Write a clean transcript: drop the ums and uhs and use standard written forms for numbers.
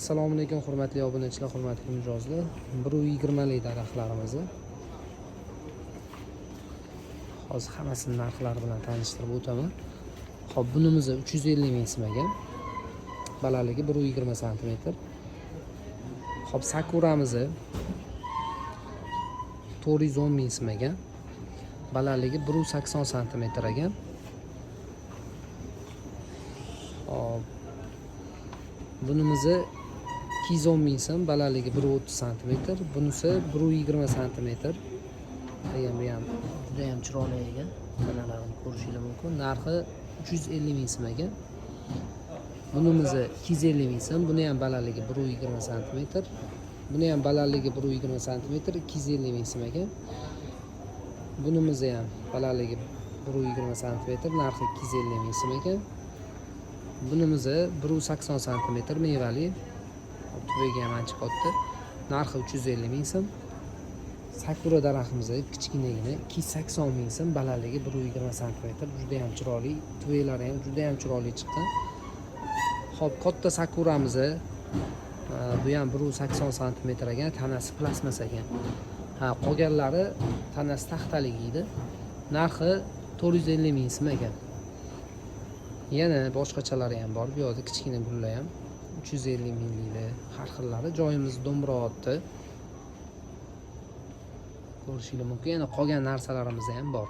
Assalomu alaykum hurmatli obunachilar, hurmatli mijozlar. 120 lik daraxtlarimizni hozir hammasini narxlari bilan tanishtirib o'taman. Xo'p, bunimizni 350 ming so'mga. Balandligi 120 sm. Xo'p, sakuramizni 410 ming so'mga. Balandligi 180 sm ekan. Xo'p, bunimizni 210 ming so'm, balandligi 130 sm, bunisi 120 sm. Bu ham juda ham chiroyli ekan. Tanalarini ko'rishingiz mumkin. Narxi 350 ming so'm ekan. Bunimizni 250 ming so'm, buni ham balandligi 120 sm. Buni ham balandligi 120 sm, 250 ming so'm ekan. Bunimizni ham balandligi 120 sm, narxi 250 ming so'm ekan. Bunimizni 180 sm mevali. Tubiga ham ancha katta. Narxi 350 ming so'm. Sakura daraxtimizni kichkinagina 280 ming so'm, balandligi 120 sm. Juda ham chiroyli, tuvelari ham juda ham chiroyli chiqqan. Xo'p, katta sakuramizni bu ham 180 sm ekan, tanasi plasmas ekan. Qolganlari tanasi taxtalik edi. Narxi 450 ming so'm ekan. Yana boshqachalari ham bor. Bu yerda kichkina gullar ham 350 mingliklar, har xillari. Joyimiz Do'mbirovotda. Ko'rishingiz mumkin. Yana qolgan narsalarimiz ham bor.